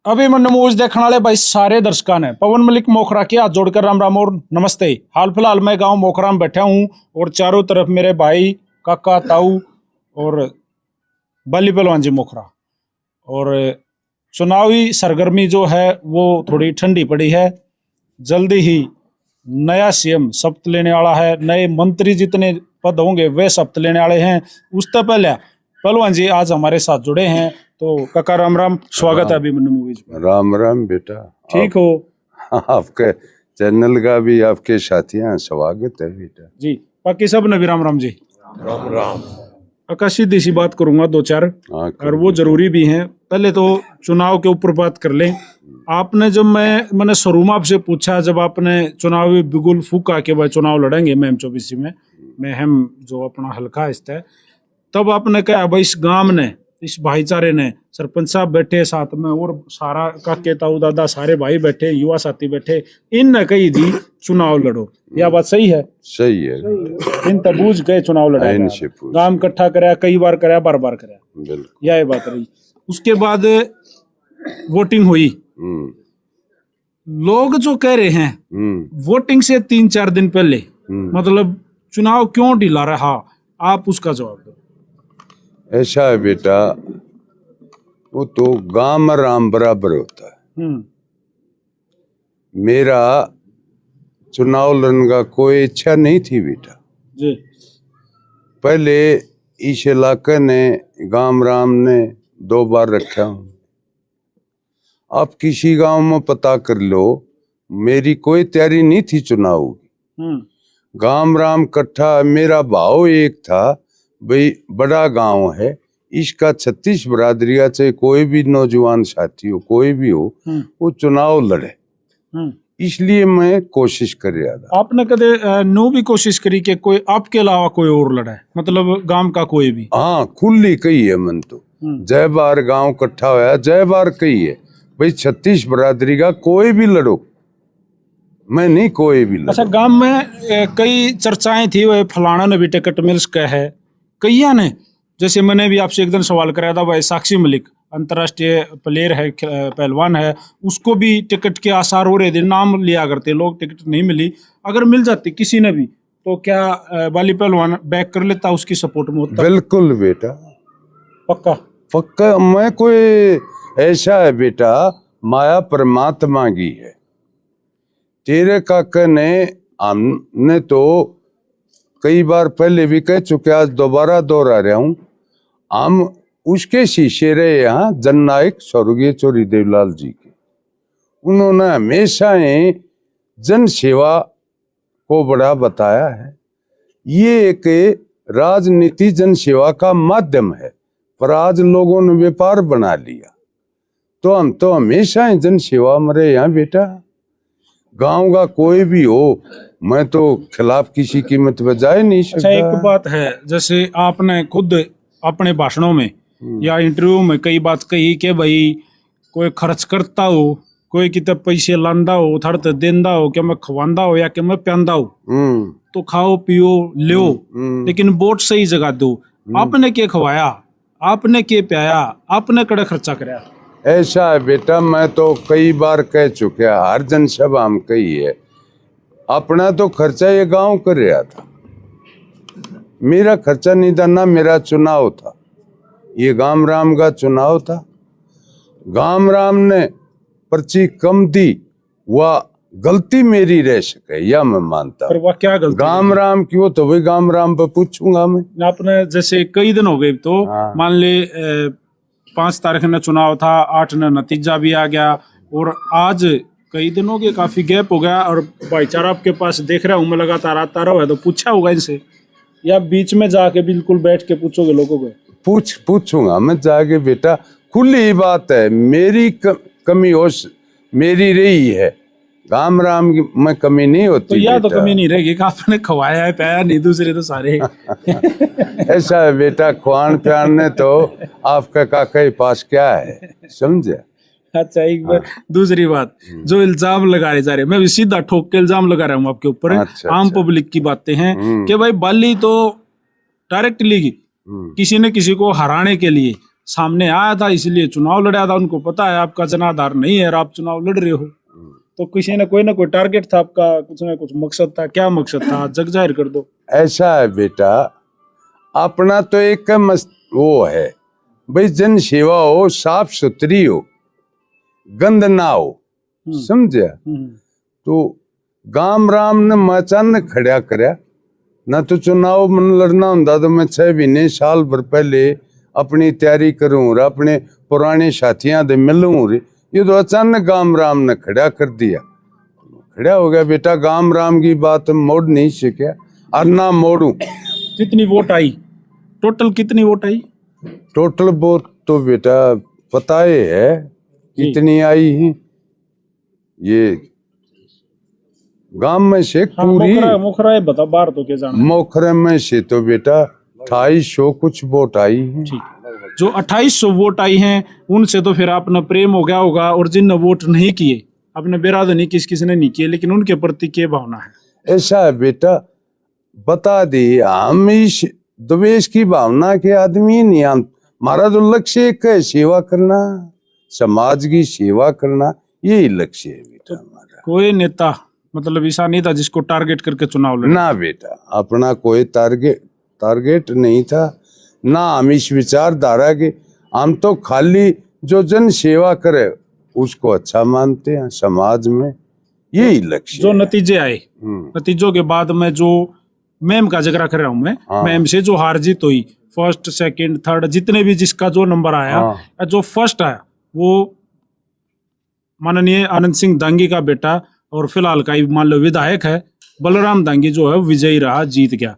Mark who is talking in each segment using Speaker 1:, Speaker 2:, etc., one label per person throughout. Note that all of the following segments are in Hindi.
Speaker 1: अभी मन मूज देखने वाले भाई सारे दर्शकों ने पवन मलिक मोखरा के हाथ जोड़कर राम राम और नमस्ते। हाल फिलहाल मैं गांव मोखरा में बैठा हूं और चारों तरफ मेरे भाई काका ताऊ और बाली पहलवान जी मोखरा। और चुनावी सरगर्मी जो है वो थोड़ी ठंडी पड़ी है। जल्दी ही नया सीएम शपथ लेने वाला है, नए मंत्री जितने पद होंगे वे शपथ लेने वाले हैं। उससे पहले पहलवान जी आज हमारे साथ जुड़े हैं, तो काका राम राम, स्वागत है अभी मन्नू मूवीज में।
Speaker 2: राम राम बेटा,
Speaker 1: ठीक हो?
Speaker 2: आपके चैनल का भी आपके साथियां स्वागत है बेटा
Speaker 1: जी। बाकी सब ने भी राम राम जी।
Speaker 2: राम राम।
Speaker 1: काका सीधी सी बात करूंगा दो चार, और वो जरूरी भी हैं। पहले तो चुनाव के ऊपर बात कर लें। आपने जब मैंने शुरू में आपसे पूछा, जब आपने चुनावी बिगुल फूका के भाई चुनाव लड़ेंगे मैम 24 में हम जो अपना हल्का हिस्सा है, तब आपने कहा भाई इस गांव ने, इस भाईचारे ने, सरपंच साहब बैठे साथ में और सारा काके ताऊ दादा सारे भाई बैठे, युवा साथी बैठे, इन ने कही दी चुनाव लड़ो। यह बात सही है? सही है। इन तबूज गए चुनाव लड़ा, गांव इकट्ठा कराया, कई बार कराया, बार बार कराया, यह बात रही। उसके बाद वोटिंग हुई। लोग जो कह रहे हैं वोटिंग से 3-4 दिन पहले मतलब चुनाव क्यों ढीला रहा, आप उसका जवाब दो।
Speaker 2: ऐसा है बेटा, वो तो गांव राम बराबर होता है। मेरा चुनाव लड़ने का कोई इच्छा नहीं थी बेटा
Speaker 1: जी।
Speaker 2: पहले इस इलाके ने गांव राम ने 2 बार रखा हूं। आप किसी गांव में पता कर लो, मेरी कोई तैयारी नहीं थी चुनाव की। गांव राम इकट्ठा, मेरा भाव एक था भाई बड़ा गांव है, इसका 36 बरादरिया से कोई भी नौजवान साथी हो, कोई भी हो, वो चुनाव लड़े, इसलिए मैं कोशिश कर रहा था। आपने कदे
Speaker 1: नो भी कोशिश करी कि कोई आपके अलावा कोई और लड़े, मतलब गांव का कोई भी?
Speaker 2: हाँ, खुली कही है मन तो, जय बार गांव इकट्ठा होया, जय बार कही है भाई 36 बरादरी का कोई भी लड़ो, मैं नहीं कोई भी लड़ो।
Speaker 1: अच्छा, गांव में कई चर्चाएं थी, वह फलाना ने भी टिकट मिल सका है, कईया ने, जैसे मैंने भी आपसे एक दिन सवाल कराया था, भाई साक्षी मलिक अंतर्राष्ट्रीय प्लेयर है, पहलवान है, उसको भी टिकट के आसार हो रहे थे, नाम लिया करते लोग, टिकट नहीं मिली। अगर मिल जाती किसी ने भी तो क्या बाली पहलवान बैक कर लेता, उसकी सपोर्ट में होता?
Speaker 2: बिल्कुल बेटा,
Speaker 1: पक्का
Speaker 2: पक्का। मैं कोई ऐसा है बेटा, माया परमात्मा की है। तेरे काका ने, हमने तो कई बार पहले भी कह चुके, आज दोबारा दोहरा रहा हूं, हम उसके शीशे रहे यहाँ जननायक स्वर्गीय चौरी देवलाल जी के। उन्होंने हमेशा ही जन सेवा को बड़ा बताया है। ये एक राजनीति जन सेवा का माध्यम है, पर आज लोगों ने व्यापार बना लिया, तो हम तो हमेशा ही जन सेवा में रहे यहाँ बेटा। गांव का कोई भी हो, मैं तो खिलाफ किसी कीमत पे जा ही नहीं सकता।
Speaker 1: अच्छा, एक बात है, जैसे आपने खुद अपने भाषणों में या इंटरव्यू में कई बात कही कि भाई कोई खर्च करता हो, कोई कितने पैसे लांदा हो, थर्ड देंदा हो, कि मैं खवांदा हो या कि मैं प्यांदा हो, तो खाओ पियो लो, लेकिन वोट सही जगह दो। आपने क्या खवाया, आपने क्या प्याया, आपने कड़ा खर्चा कराया?
Speaker 2: ऐसा है बेटा, मैं तो कई बार कह चुका, हर जनसभा में कही है, अपना तो खर्चा ये गांव कर रहा था, मेरा खर्चा नहीं था ना, मेरा चुनाव था, ये गांव राम का चुनाव था। गांव राम ने पर्ची कम दी, वह गलती मेरी रह सके, या मैं मानता हूं।
Speaker 1: वह क्या गलती?
Speaker 2: गांव राम की हो तो भाई गांव राम पे पूछूंगा मैं।
Speaker 1: आपने जैसे कई दिन हो गए, तो मान ले 5 तारीख ने चुनाव था, 8 ने नतीजा भी आ गया, और आज कई दिनों के काफी गैप हो गया, और भाईचारा आपके पास देख रहा हूँ मैं लगातार आता रहा है, तो पूछा होगा इनसे, या बीच में जाके बिल्कुल बैठ के पूछोगे लोगों को?
Speaker 2: पूछूंगा मैं जाके बेटा, खुली बात है, मेरी कमी हो मेरी रही है, गांव राम की मैं कमी नहीं होती।
Speaker 1: तो यह तो कमी नहीं रहेगी कि आपने खवाया है पाया नहीं, दूसरे तो सारे
Speaker 2: ऐसा है बेटा, खुआन प्यान ने तो आपका काका के पास क्या है, समझे?
Speaker 1: अच्छा, एक बार दूसरी बात, जो इल्जाम लगा रहे जा रहे, मैं सीधा ठोक के इल्जाम लगा रहा हूँ आपके ऊपर। आम पब्लिक की बातें हैं कि भाई बाली तो डायरेक्टली किसी न किसी को हराने के लिए सामने आया था, इसलिए चुनाव लड़ा था। उनको पता है आपका जनाधार नहीं है और आप चुनाव लड़ रहे हो, तो किसी ने कोई ना कोई टारगेट था आपका, कुछ ना कुछ मकसद था। क्या मकसद था, जग जाहिर कर दो।
Speaker 2: ऐसा है बेटा, अपना तो एक वो है भाई, जन सेवा हो, साफ सुथरी हो, गंद ना हो, समझा। तो गाम राम ने मचान खड़ा करया ना, तो चुनाव मन लड़ना होता तो मैं 6 महीने साल भर पहले अपनी तैयारी करूं और अपने पुराने साथियों से मिलूं रे। ये तो अचानक गाम राम ने खड़ा कर दिया, खड़ा हो गया। बेटा गाम राम की बात मोड़ नहीं सका और ना मोड़ू।
Speaker 1: कितनी वोट आई टोटल, कितनी वोट आई?
Speaker 2: टोटल वोट तो बेटा पता ही है कितनी आई है। ये गांव में से पूरी
Speaker 1: मोखरा है, बता बाहर तो क्या जाना।
Speaker 2: मोखरे में से तो बेटा 2800 कुछ वोट आई है।
Speaker 1: ठीक। जो 2800 वोट आई हैं उनसे तो फिर आपने प्रेम हो गया होगा, और जिनने वोट नहीं किए आपने बेरादरी किस ने नहीं किए, लेकिन उनके प्रति क्या भावना है?
Speaker 2: ऐसा है बेटा, बता दी, हम इस द्वेष की भावना के आदमी नहीं। हम हमारा तो लक्ष्य एक है, सेवा करना, समाज की सेवा करना, यही लक्ष्य है बेटा हमारा।
Speaker 1: कोई नेता मतलब ऐसा नहीं था जिसको टारगेट करके चुनाव लड़ा?
Speaker 2: ना बेटा, अपना कोई टारगेट नहीं था ना। हम इस विचारधारा के, हम तो खाली जो जन सेवा करे उसको अच्छा मानते हैं समाज में, यही लक्ष्य।
Speaker 1: जो नतीजे आए, नतीजों के बाद में जो मैम का जिक्र कर रहा हूं मैं, मैम से जो हार जीत हुई, फर्स्ट सेकंड थर्ड जितने भी जिसका जो नंबर आया, जो फर्स्ट आया वो माननीय आनंद सिंह दांगी का बेटा और फिलहाल का मान लो विधायक है बलराम दांगी, जो है विजयी रहा, जीत गया।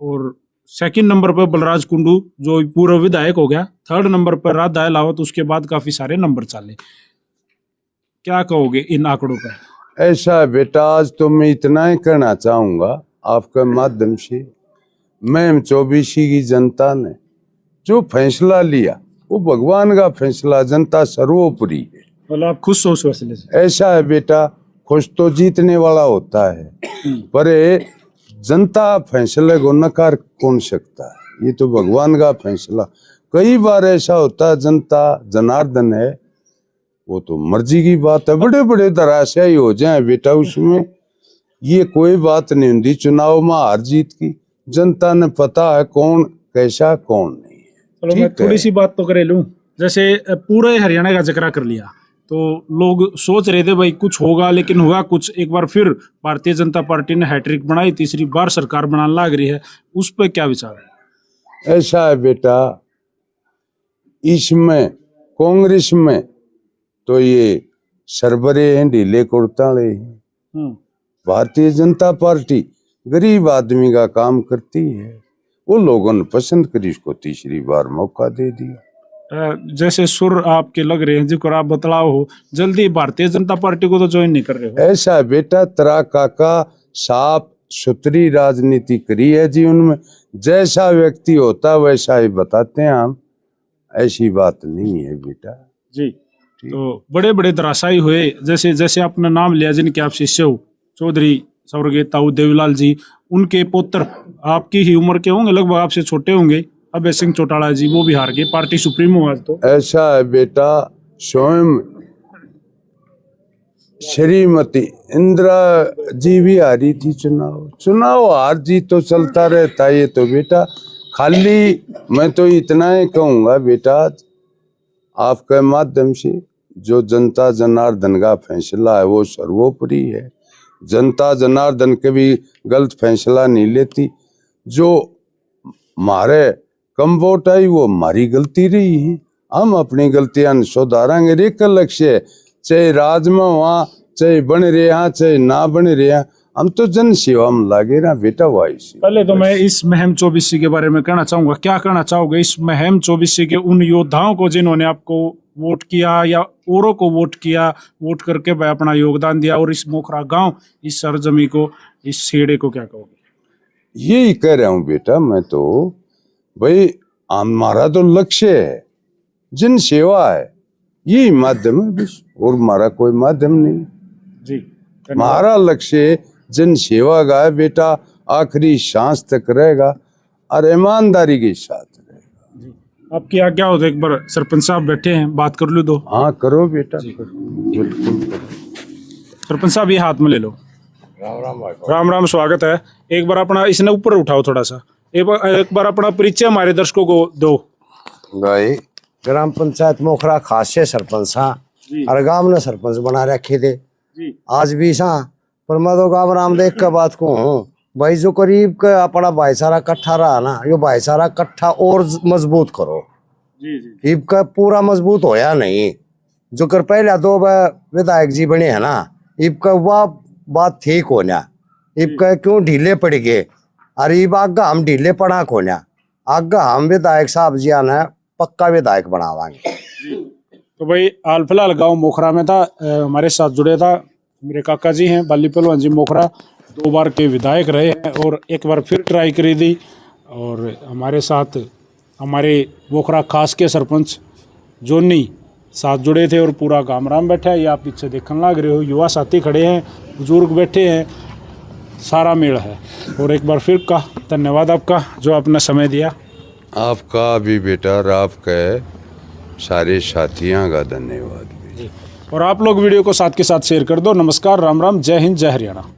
Speaker 1: और सेकंड नंबर पर बलराज कुंडू जो पूर्व विधायक हो गया, थर्ड नंबर पर राधा अलावत, उसके बाद काफी सारे नंबर चले। क्या कहोगे इन आंकड़ों पर?
Speaker 2: ऐसा है बेटा, आज तो मैं इतना ही कहना चाहूंगा आपके माध्यम से, मैम चौबीसी की जनता ने जो फैसला लिया वो भगवान का फैसला, जनता सर्वोपरि है।
Speaker 1: मतलब आप खुश हो उस फैसले से?
Speaker 2: ऐसा है बेटा, खुश तो जीतने वाला होता है, पर जनता फैसले को नकार कौन सकता है, ये तो भगवान का फैसला। कई बार ऐसा होता है, जनता जनार्दन है, वो तो मर्जी की बात है, बड़े बड़े धराशायी हो जाए बेटा उसमें, ये कोई बात नहीं होती। चुनाव में हार जीत की जनता ने पता है कौन कैसा कौन नहीं है।
Speaker 1: चलो मैं थोड़ी सी बात तो करे लूं, जैसे पूरे हरियाणा का जिक्र कर लिया तो लोग सोच रहे थे भाई कुछ होगा, लेकिन हुआ कुछ। एक बार फिर भारतीय जनता पार्टी ने हैट्रिक बनाई, तीसरी बार सरकार बनाने लग रही है, उस पर क्या विचार है?
Speaker 2: ऐसा है बेटा, इसमें कांग्रेस में तो ये सरबरे हैं, ढीले कुर्ताले हैं। भारतीय जनता पार्टी गरीब आदमी का काम करती है, वो लोगों ने पसंद करी, इसको तीसरी बार मौका दे दिया।
Speaker 1: जैसे सुर आपके लग रहे हैं, जिसको आप बतलाओ हो, जल्दी भारतीय जनता पार्टी को तो ज्वाइन नहीं कर रहे हो?
Speaker 2: ऐसा है बेटा, तेरा काका साफ सुथरी राजनीति करी है जीवन में, जैसा व्यक्ति होता वैसा ही बताते हैं हम, ऐसी बात नहीं है बेटा
Speaker 1: जी। तो बड़े बड़े धराशायी हुए, जैसे जैसे आपने नाम लिया जिनके आप शिष्य हो, चौधरी स्वर्गीय ताऊ देवीलाल जी, उनके पुत्र आपकी ही उम्र के होंगे, लगभग आपसे छोटे होंगे, अभय सिंह चौटाला जी, वो भी हार गए, पार्टी सुप्रीमो आज तो।
Speaker 2: ऐसा है बेटा, स्वयं श्रीमती इंदिरा जी भी हारी थी चुनाव हार जीत तो चलता रहता है। ये तो बेटा खाली मैं तो इतना ही कहूंगा बेटा, आपके माध्यम से, जो जनता जनार्दन का फैसला है वो सर्वोपरि है। जनता जनार्दन कभी गलत फैसला नहीं लेती। जो हमारे कम वोट आई वो हमारी गलती रही है, हम अपनी गलतियां सुधारेंगे। एक लक्ष्य है, चाहे राज में वहाँ, चाहे बन रहे यहाँ, चाहे ना बन रहे यहाँ, हम तो जन सेवा में लागे ना बेटा। वाइस
Speaker 1: पहले तो मैं इस मुहिम 24 के बारे में कहना चाहूंगा, क्या कहना चाहोगे इस मुहिम 24 के उन योद्धाओं को जिन्होंने आपको वोट किया या औरों को वोट किया, वोट करके भाई अपना योगदान दिया, और इस मोखरा गांव, इस सरजमी को, इस खेड़े को क्या कहोगे?
Speaker 2: यही कह रहा हूँ बेटा मैं तो, भाई हमारा तो लक्ष्य है, जन सेवा है, यही माध्यम है बस, और हमारा कोई माध्यम नहीं
Speaker 1: जी।
Speaker 2: हमारा लक्ष्य जन सेवा का है बेटा, आखिरी सांस तक रहेगा और ईमानदारी के साथ रहेगा।
Speaker 1: आपकी आज्ञा हो तो एक बार सरपंच साहब बैठे हैं, बात कर लो दो।
Speaker 2: हाँ करो बेटा, बिल्कुल करो।
Speaker 1: सरपंच साहब ये हाथ में ले लो।
Speaker 3: राम राम भाई।
Speaker 1: राम राम, स्वागत है। एक बार अपना इसने ऊपर उठाओ थोड़ा सा, एक बार अपना परिचय हमारे दर्शकों को दो।
Speaker 3: भाई ग्राम पंचायत मोखरा खास से सरपंच सा और गांव ने सरपंच बना रखे थे
Speaker 1: जी।
Speaker 3: आज भी सा, पर मैं तो गांव राम देख के बात को हूँ भाई, जो करीब का अपना भाईचारा इकट्ठा रहा ना, यो भाईचारा इकट्ठा और मजबूत करो।
Speaker 1: जी जी।
Speaker 3: इब का पूरा मजबूत होया नहीं, जो कर पहले दो विधायक जी बने है ना, इब का वह बात ठीक होना, इब का क्यों ढीले पड़ गए, अरे इब आगे हम ढीले पड़ा खोना, आगे हम विधायक साहब जी आना पक्का विधायक बनावांगे।
Speaker 1: तो भाई हाल फिलहाल गांव मोखरा में था, हमारे साथ जुड़े था मेरे काका जी हैं बाली पहलवान जी मोखरा, 2 बार के विधायक रहे हैं और एक बार फिर ट्राई करी थी। और हमारे साथ हमारे मोखरा खास के सरपंच जोनी साथ जुड़े थे और पूरा गामराम बैठा है। ये आप पीछे देखने लग रहे हो, युवा साथी खड़े हैं, बुजुर्ग बैठे हैं, सारा मेल है। और एक बार फिर का धन्यवाद आपका जो आपने समय दिया।
Speaker 2: आपका भी बेटा और आपके सारे साथियों का धन्यवाद भी।
Speaker 1: और आप लोग वीडियो को साथ के साथ शेयर कर दो। नमस्कार, राम राम, जय हिंद, जय हरियाणा।